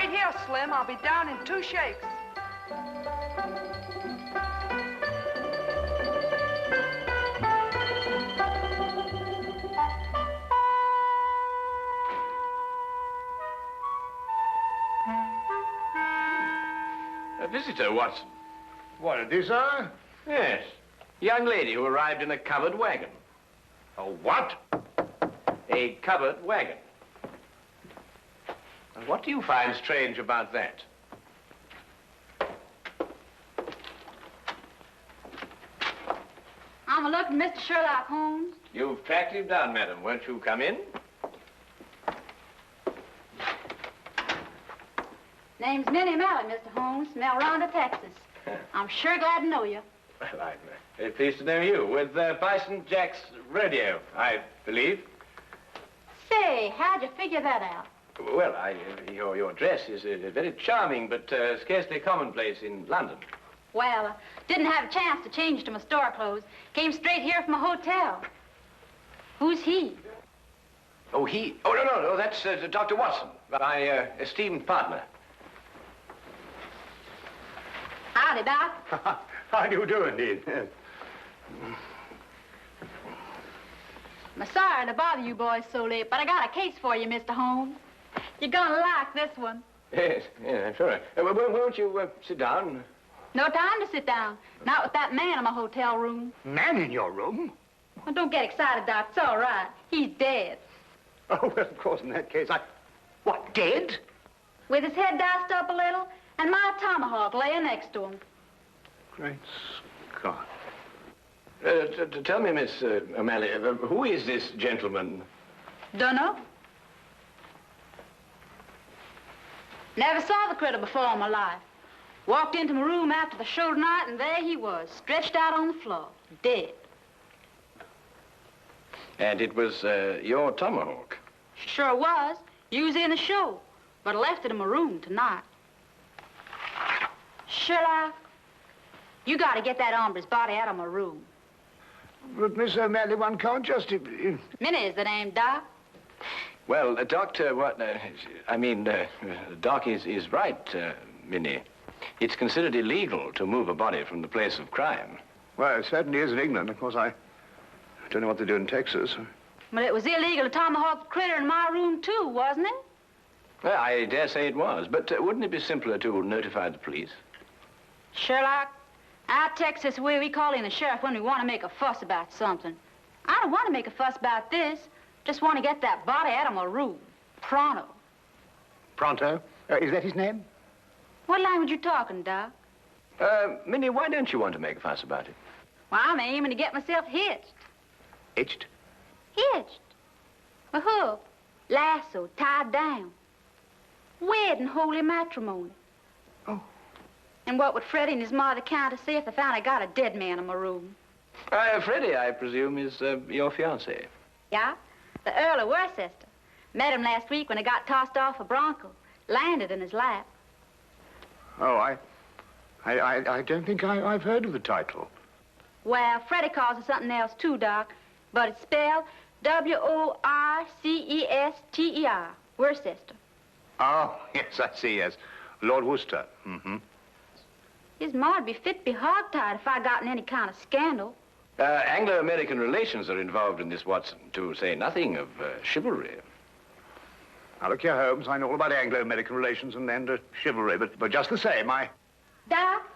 Wait here, Slim. I'll be down in 2 shakes. A visitor, Watson. What, a desire? Yes. Young lady who arrived in a covered wagon. A what? A covered wagon. And what do you find strange about that? I'm looking, Mr. Sherlock Holmes. You've tracked him down, madam. Won't you come in? Name's Minnie Malley, Mr. Holmes, from El Rondo, Texas. I'm sure glad to know you. Well, I'm very pleased to know you. With Bison Jack's rodeo, I believe. Say, how'd you figure that out? Well, your dress is very charming, but scarcely commonplace in London. Well, didn't have a chance to change to my store clothes. Came straight here from a hotel. Who's he? Oh, he? Oh, no, that's Dr. Watson, my esteemed partner. Howdy, Doc. How do you do, indeed? I'm sorry to bother you boys so late, but I got a case for you, Mr. Holmes. You're gonna like this one. Yes, I'm sure. Won't you sit down? No time to sit down. Not with that man in my hotel room. Man in your room? Well, don't get excited, Doc. It's all right. He's dead. Oh, well, of course, in that case, What, dead? With his head diced up a little, and my tomahawk laying next to him. Great Scott. Tell me, Miss O'Malley, who is this gentleman? Dunno. Never saw the critter before in my life. Walked into my room after the show tonight, and there he was, stretched out on the floor, dead. And it was your tomahawk? Sure was. Used in the show, but I left it in my room tonight. Sherlock, you got to get that hombre's body out of my room. But, Miss O'Malley, one can't just... Minnie is the name, Doc. Well, Doctor, Doc is right, Minnie. It's considered illegal to move a body from the place of crime. Well, it certainly is in England. Of course, I don't know what they do in Texas. But it was illegal to tomahawk the critter in my room, too, wasn't it? Well, I dare say it was, but wouldn't it be simpler to notify the police? Sherlock, our Texas way, we call in the sheriff when we want to make a fuss about something. I don't want to make a fuss about this. Just want to get that body out of my room. Pronto. Pronto? Is that his name? What language you talking, Doc? Minnie, why don't you want to make a fuss about it? Well, I'm aiming to get myself hitched. Hitched? Hitched. A hook, lasso, tied down. Wedding holy matrimony. Oh. And what would Freddie and his mother count to say if they found I got a dead man in my room? Freddie, I presume, is your fiancé. Yeah, the Earl of Worcester. Met him last week when he got tossed off a bronco. Landed in his lap. Oh, I don't think I've heard of the title. Well, Freddie calls it something else, too, Doc. But it's spelled W-O-R-C-E-S-T-E-R. Worcester. Oh, yes, I see, yes. Lord Worcester. Mm-hmm. His ma'd be fit to be hogtied if I got in any kind of scandal. Anglo-American relations are involved in this, Watson, to say nothing of chivalry. Now, look here, Holmes, I know all about Anglo-American relations and chivalry, but just the same, Doc,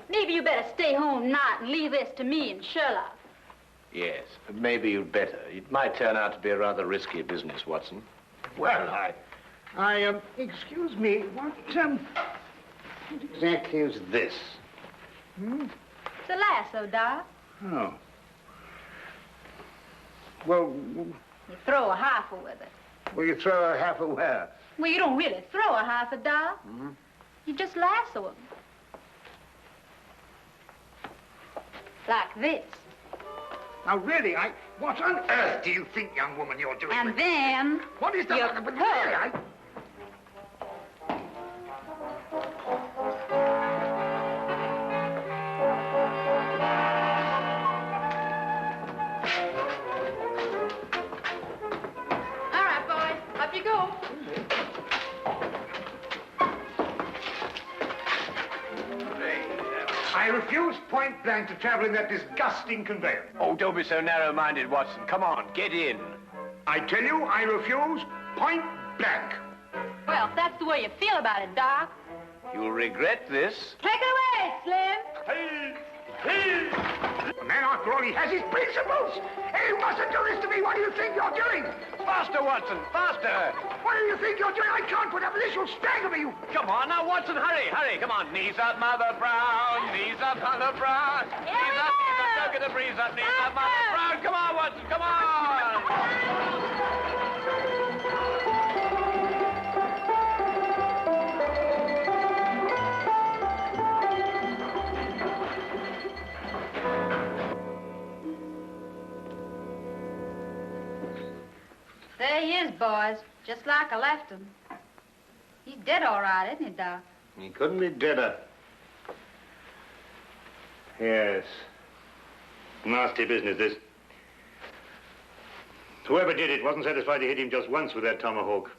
maybe you better stay home tonight and leave this to me and Sherlock. Yes, maybe you'd better. It might turn out to be a rather risky business, Watson. Well, excuse me, what exactly is this? Hmm? It's a lasso, Doc. Oh. Well... You throw a half with it. Well, you throw a half of where? Well, you don't really throw a half, Doc. Mm-hmm. You just lasso him. Like this. Now, really, what on earth do you think, young woman, you're doing? And then... What is that? You But really, All right, boys, up you go. I refuse point blank to travel in that disgusting conveyance. Oh, don't be so narrow-minded, Watson. Come on, get in. I tell you, I refuse point blank. Well, if that's the way you feel about it, Doc. You'll regret this. Take it away, Slim. Hey! Hey! The man, after all, he has his principles. Hey, you mustn't do this to me. What do you think you're doing? Faster, Watson, faster. What do you think you're doing? I can't put up with this. You'll stagger me, you... Come on, now, Watson, hurry, hurry. Come on. Knees up, Mother Brown. Knees up, Mother Brown. Knees up, don't get the breeze up. Knees up, Mother Brown. Come on, Watson, come on. There he is, boys. Just like I left him. He's dead all right, isn't he, Doc? He couldn't be deader. Yes. Nasty business, this. Whoever did it wasn't satisfied to hit him just once with that tomahawk.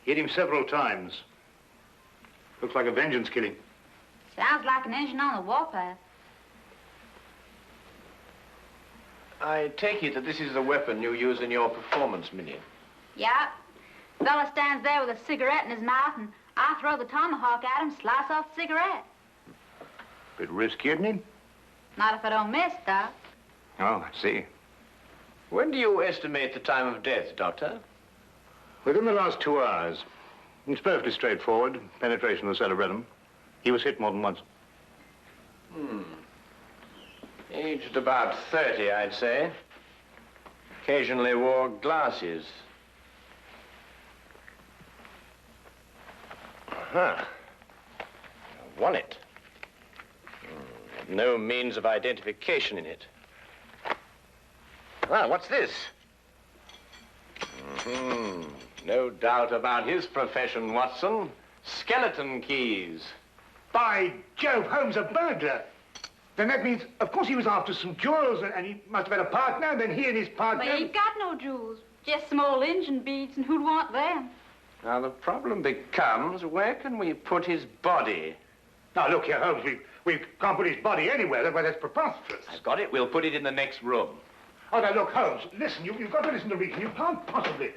He hit him several times. Looks like a vengeance killing. Sounds like an engine on the warpath. I take it that this is the weapon you use in your performance, Minnie. Yeah. Fella stands there with a cigarette in his mouth, and I throw the tomahawk at him, slice off the cigarette. Bit risky, isn't it? Not if I don't miss, Doc. Oh, I see. When do you estimate the time of death, Doctor? Within the last 2 hours. It's perfectly straightforward. Penetration of the cerebellum. He was hit more than once. Aged about 30, I'd say. Occasionally wore glasses. Uh-huh. A wallet. No means of identification in it. Well, what's this? No doubt about his profession, Watson. Skeleton keys. By Jove, Holmes, a burglar. Then that means, of course, he was after some jewels, and he must have had a partner, and then he and his partner... Well, he ain't got no jewels. Just some old engine beads, and who'd want them? Now, the problem becomes, where can we put his body? Now, look here, Holmes, we can't put his body anywhere. Well, that's preposterous. I've got it. We'll put it in the next room. Oh, now, look, Holmes, listen, you've got to listen to reason. You can't possibly...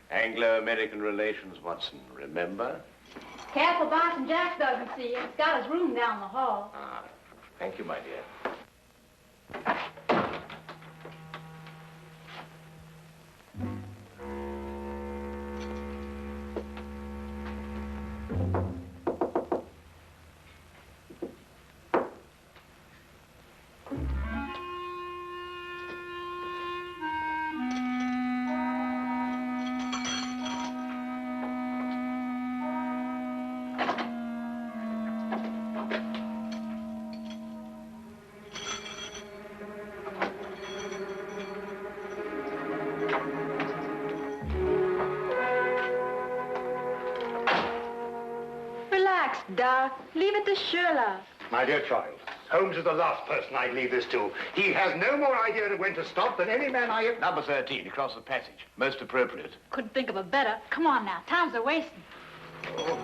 Anglo-American relations, Watson, remember? Careful, Boston Jack doesn't see you. He's got his room down the hall. Ah, thank you, my dear. Doc, leave it to Sherlock. My dear child, Holmes is the last person I'd leave this to. He has no more idea of when to stop than any man I have... Number 13, across the passage. Most appropriate. Couldn't think of a better. Come on now, time's a wasting. Oh.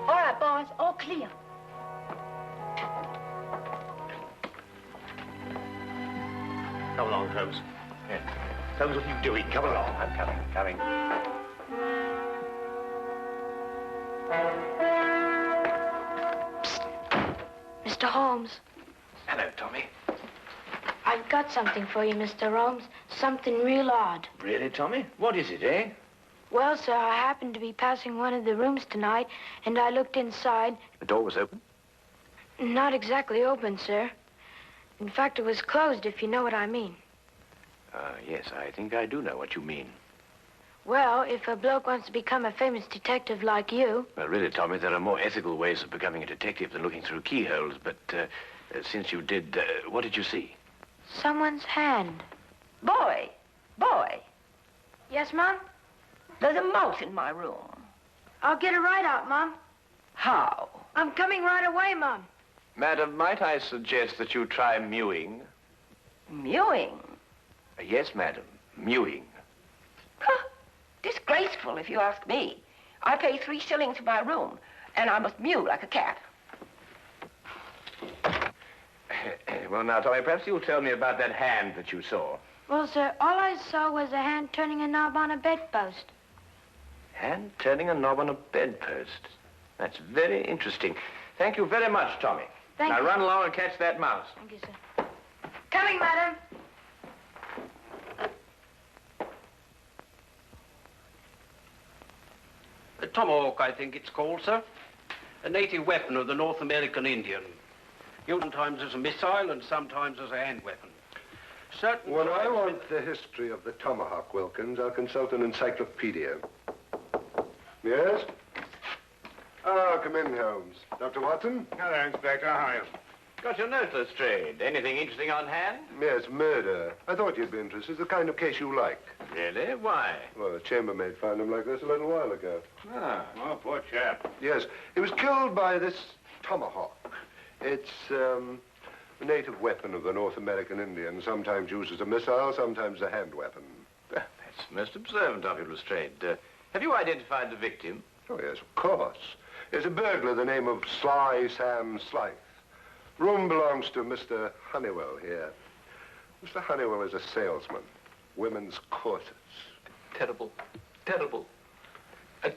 All right, boys, all clear. Come along, Holmes. Yeah. Holmes, what are you doing? Come along. I'm coming. Mr. Holmes. Hello, Tommy. I've got something for you, Mr. Holmes. Something real odd. Really, Tommy? What is it, eh? Well, sir, I happened to be passing one of the rooms tonight, and I looked inside. The door was open? Not exactly open, sir. In fact, it was closed, if you know what I mean. Yes, I think I do know what you mean. Well, if a bloke wants to become a famous detective like you... Well, really, Tommy, there are more ethical ways of becoming a detective than looking through keyholes, but since you did, what did you see? Someone's hand. Boy. Yes, Mom? There's a mouse in my room. I'll get it right out, Mom. How? I'm coming right away, Mom. Madam, might I suggest that you try mewing? Mewing? Yes, madam, mewing. Huh. Disgraceful, if you ask me. I pay 3 shillings for my room, and I must mew like a cat. Well, now, Tommy, perhaps you'll tell me about that hand that you saw. Well, sir, all I saw was a hand turning a knob on a bedpost. Hand turning a knob on a bedpost. That's very interesting. Thank you very much, Tommy. Thank now you. run along and catch that mouse. Thank you, sir. Coming, madam. A tomahawk, I think it's called, sir. A native weapon of the North American Indian. Used sometimes as a missile and sometimes as a hand weapon. Certain When I tribes- want the history of the tomahawk, Wilkins, I'll consult an encyclopedia. Yes? Ah, come in, Holmes. Dr. Watson? Hello, Inspector. How are you? Got your note, Lestrade. Anything interesting on hand? Yes, murder. I thought you'd be interested. It's the kind of case you like. Really? Why? Well, the chambermaid found him like this a little while ago. Ah. Oh, poor chap. Yes, he was killed by this tomahawk. It's a native weapon of the North American Indian, sometimes used as a missile, sometimes a hand weapon. That's most observant of you, Lestrade. Have you identified the victim? Oh, yes, of course. There's a burglar, the name of Sly Sam Slythe. Room belongs to Mr. Honeywell here. Mr. Honeywell is a salesman. Women's corsets. Terrible. Terrible. A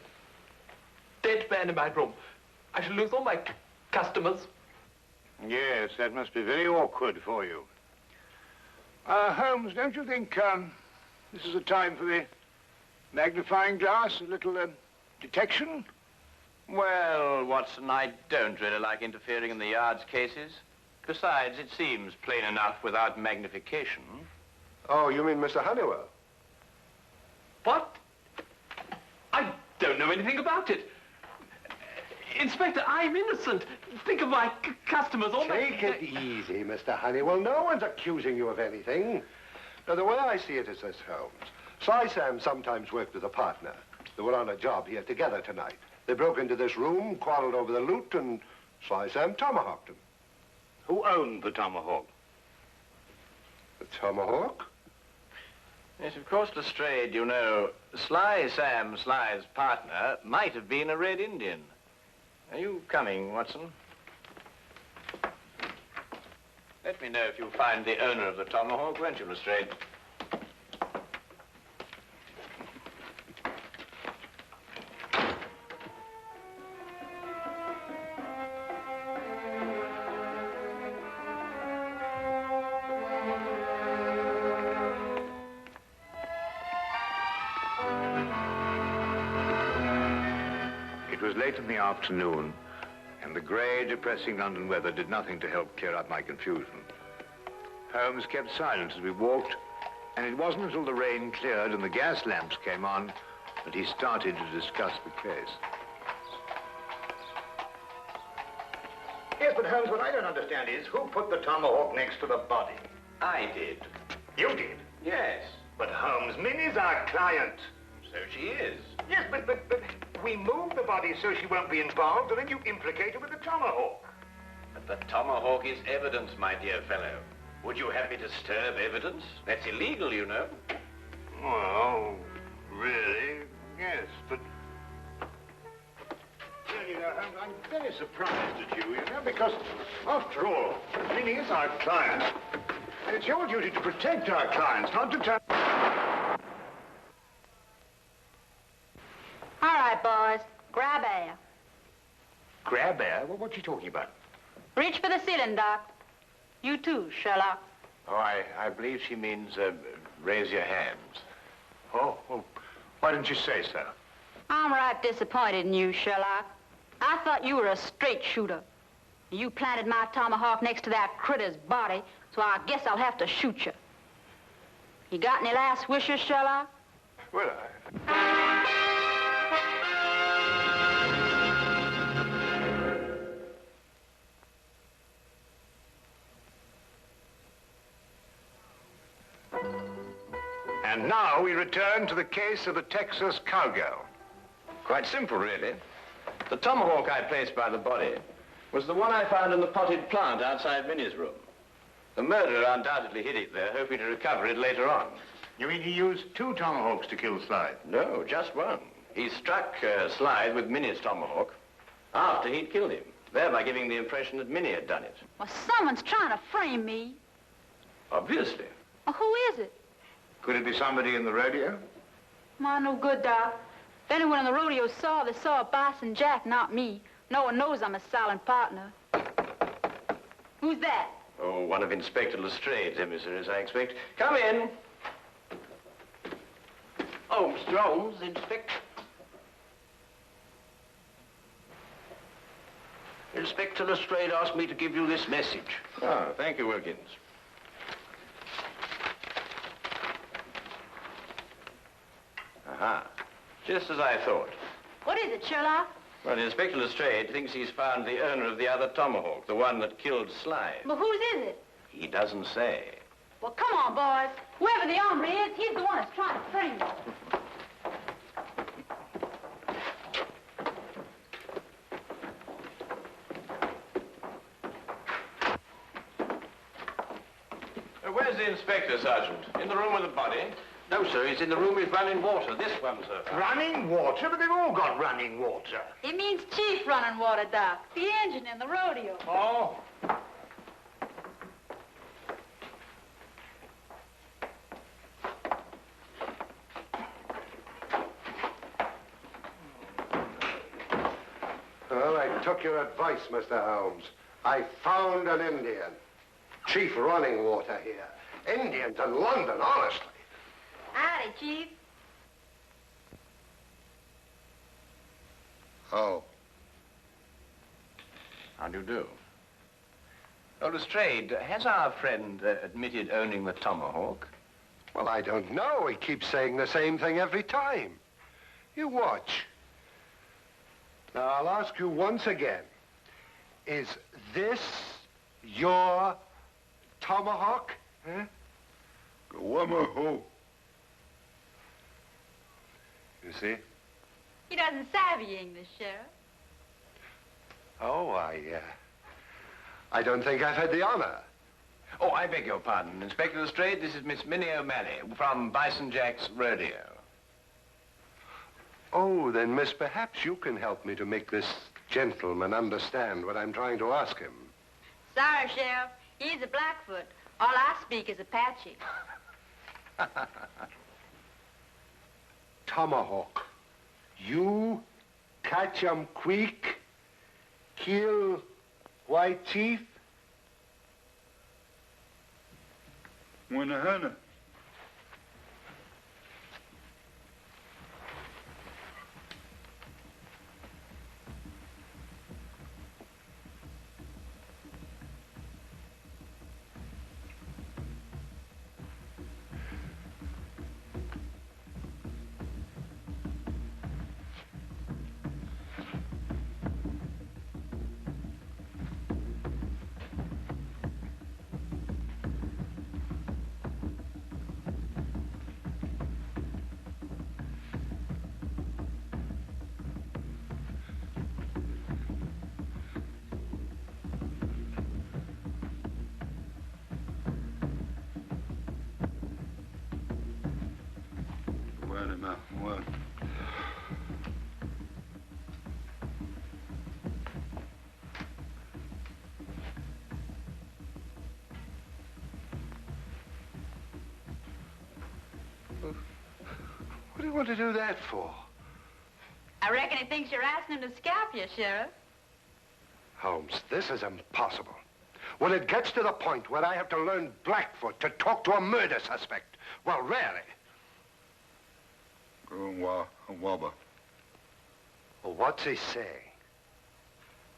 dead man in my room. I shall lose all my customers. Yes, that must be very awkward for you. Holmes, don't you think this is a time for the magnifying glass, a little detection? Well, Watson, I don't really like interfering in the yard's cases. Besides, it seems plain enough without magnification. Oh, you mean Mr. Honeywell? What? I don't know anything about it. Inspector, I'm innocent. Think of my customers. All Take it easy, Mr. Honeywell. No one's accusing you of anything. Now, the way I see it is this, Holmes. Sly Sam sometimes worked with a partner. They were on a job here together tonight. They broke into this room, quarreled over the loot, and Sly Sam tomahawked him. Who owned the tomahawk? The tomahawk? Yes, of course, Lestrade, you know, Sly Sam Sly's partner might have been a Red Indian. Are you coming, Watson? Let me know if you find the owner of the tomahawk, won't you, Lestrade? It was late in the afternoon, and the grey, depressing London weather did nothing to help clear up my confusion. Holmes kept silent as we walked, and it wasn't until the rain cleared and the gas lamps came on that he started to discuss the case. Yes, but Holmes, what I don't understand is who put the tomahawk next to the body? I did. You did. Yes. But Holmes, Minnie's our client. So she is. Yes, but we moved the body so she won't be involved, and then you implicate her with the tomahawk. But the tomahawk is evidence, my dear fellow. Would you have me disturb evidence? That's illegal, you know. Well, really, yes, but... Well, you know, I'm very surprised at you, because, after all, Minnie is our client. And it's your duty to protect our clients, not to turn... All right, boys. Grab air. Grab air? Well, what's she talking about? Reach for the ceiling, Doc. You too, Sherlock. Oh, I believe she means, raise your hands. Oh, well, why didn't you say so? I'm right disappointed in you, Sherlock. I thought you were a straight shooter. You planted my tomahawk next to that critter's body, so I guess I'll have to shoot you. You got any last wishes, Sherlock? Well, And now we return to the case of the Texas cowgirl. Quite simple, really. The tomahawk I placed by the body was the one I found in the potted plant outside Minnie's room. The murderer undoubtedly hid it there, hoping to recover it later on. You mean he used 2 tomahawks to kill Slide? No, just one. He struck Slide with Minnie's tomahawk after he'd killed him, thereby giving the impression that Minnie had done it. Well, someone's trying to frame me. Obviously. Well, who is it? Could it be somebody in the rodeo? My, no good, Doc. If anyone in the rodeo saw, they saw Bison Jack, not me. No one knows I'm a silent partner. Who's that? Oh, one of Inspector Lestrade's emissaries, I expect. Come in. Oh, Mr. Holmes, Inspector. Inspector Lestrade asked me to give you this message. Oh, thank you, Wilkins. Aha. Just as I thought. What is it, Sherlock? Well, Inspector Lestrade thinks he's found the owner of the other tomahawk, the one that killed Slide. But whose is it? He doesn't say. Well, come on, boys. Whoever the hombre is, he's the one that's trying to frame me. Where's the inspector, Sergeant? In the room with the body? No, sir, he's in the room with running water. This one, sir. Running water? But they've all got running water. It means Chief running water, Doc. The engine in the rodeo. Oh. Well, I took your advice, Mr. Holmes. I found an Indian. Chief running water here. Indians in London, honestly. Howdy, Chief. Oh. How do you do? Oh, Lestrade, has our friend admitted owning the tomahawk? Well, I don't know. He keeps saying the same thing every time. You watch. Now, I'll ask you once again. Is this your tomahawk? Huh? You see? He doesn't savvy English, Sheriff. Oh, I don't think I've had the honor. Oh, I beg your pardon. Inspector Lestrade, this is Miss Minnie O'Malley from Bison Jack's rodeo. Oh, then, miss, perhaps you can help me to make this gentleman understand what I'm trying to ask him. Sorry, Sheriff. He's a Blackfoot. All I speak is Apache. Tomahawk. You catch 'em quick, kill White Chief? Wanahana. Well. What do you want to do that for? I reckon he thinks you're asking him to scalp you, Sheriff. Holmes, this is impossible. When it gets to the point where I have to learn Blackfoot to talk to a murder suspect, well, really. Well, what's he saying?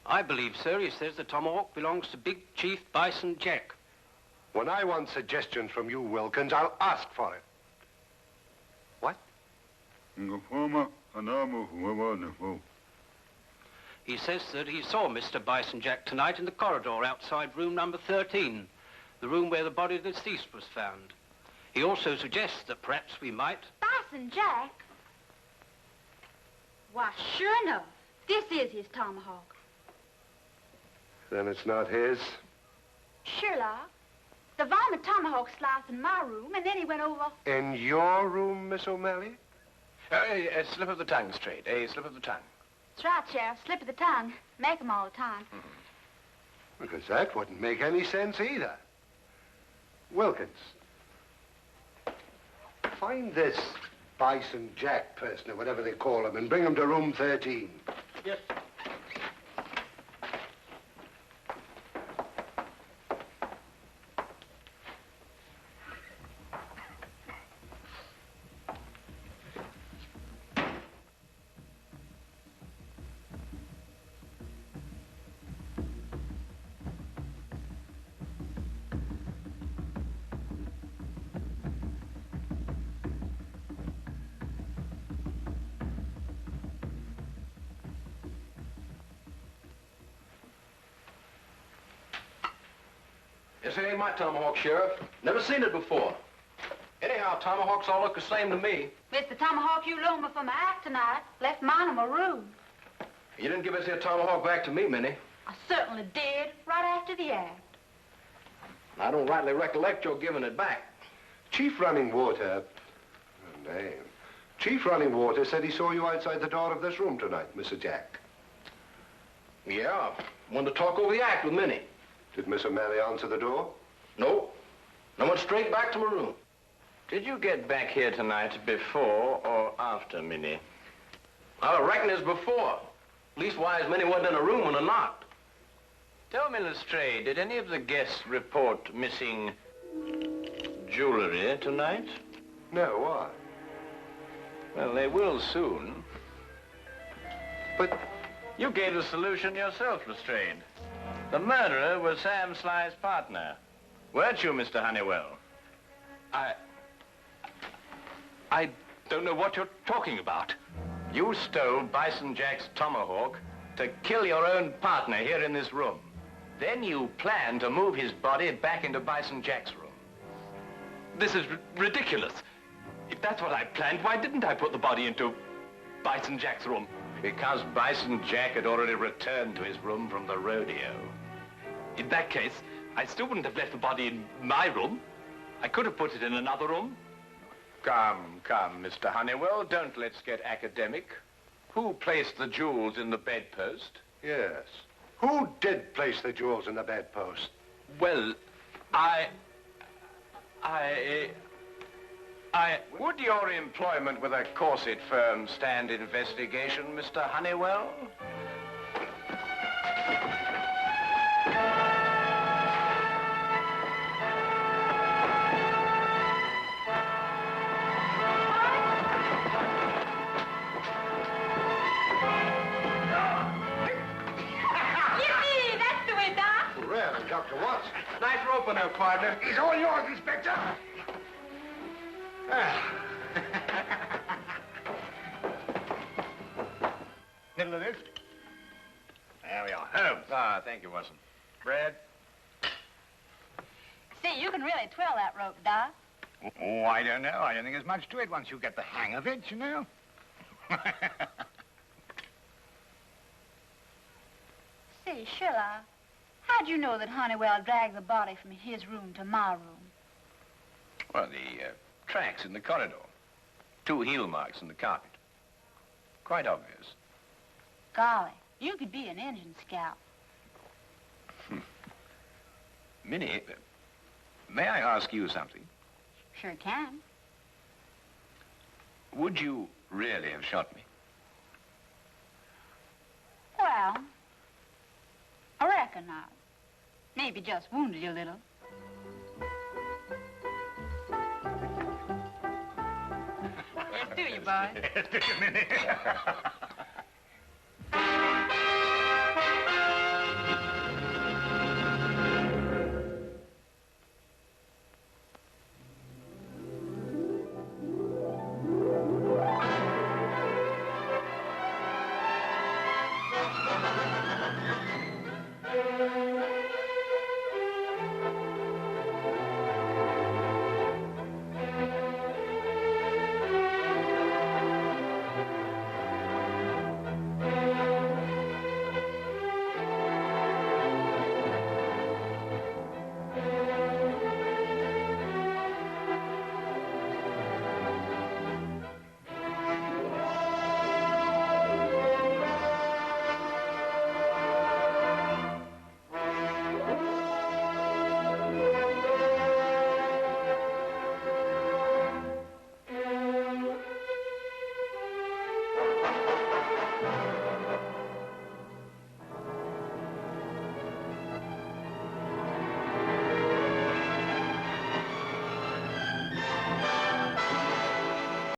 I believe, sir, he says the tomahawk belongs to Big Chief Bison Jack. When I want suggestions from you, Wilkins, I'll ask for it. What? He says that he saw Mr. Bison Jack tonight in the corridor outside room number 13, the room where the body of the deceased was found. He also suggests that perhaps we might... Bison Jack? Why, sure enough, this is his tomahawk. Then it's not his? Sherlock, The varmint tomahawk sliced in my room, and then he went over. In your room, Miss O'Malley? A slip of the tongue, Straight. A slip of the tongue. That's right, Sheriff. Slip of the tongue. Make 'em all the time. Because that wouldn't make any sense either. Wilkins, find this Bison Jack person, or whatever they call him, and bring him to room 13. Yes. This ain't my tomahawk, Sheriff. Never seen it before. Anyhow, tomahawks all look the same to me. It's the tomahawk you loaned me for my act tonight. Left mine in my room. You didn't give us your tomahawk back to me, Minnie. I certainly did, right after the act. I don't rightly recollect your giving it back. Chief Running Water, name. Chief Running Water said he saw you outside the door of this room tonight, Mr. Jack. Yeah, wanted to talk over the act with Minnie. Did Miss O'Malley answer the door? No. I went straight back to my room. Did you get back here tonight before or after Minnie? I reckon it's before. Leastwise, Minnie wasn't in a room when I knocked. Tell me, Lestrade, did any of the guests report missing jewelry tonight? No, why? Well, they will soon. But you gave the solution yourself, Lestrade. The murderer was Sam Sly's partner. Weren't you, Mr. Honeywell? I don't know what you're talking about. You stole Bison Jack's tomahawk to kill your own partner here in this room. Then you planned to move his body back into Bison Jack's room. This is ridiculous. If that's what I planned, why didn't I put the body into Bison Jack's room? Because Bison Jack had already returned to his room from the rodeo. In that case, I still wouldn't have left the body in my room. I could have put it in another room. Come, Mr. Honeywell, don't let's get academic. Who placed the jewels in the bedpost? yes. Who did place the jewels in the bedpost? Well, Would your employment with a corset firm stand investigation, Mr. Honeywell? Yippee! That's the way, Doc. Really, Dr. Watson? nice rope there, partner. He's all yours, Inspector. Middle of this. There we are. Holmes. Ah, thank you, Watson. Brad? See, you can really twirl that rope, Doc. Oh, I don't know. I don't think there's much to it once you get the hang of it, you know. Say, Sherlock, how'd you know that Honeywell dragged the body from his room to my room? Well, the tracks in the corridor. 2 heel marks in the carpet. Quite obvious. Golly, you could be an engine scout. Minnie, may I ask you something? Sure can. Would you really have shot me? Well, I reckon not. Maybe just wounded you a little. Yes, do you, boy? Yes, do you, Minnie?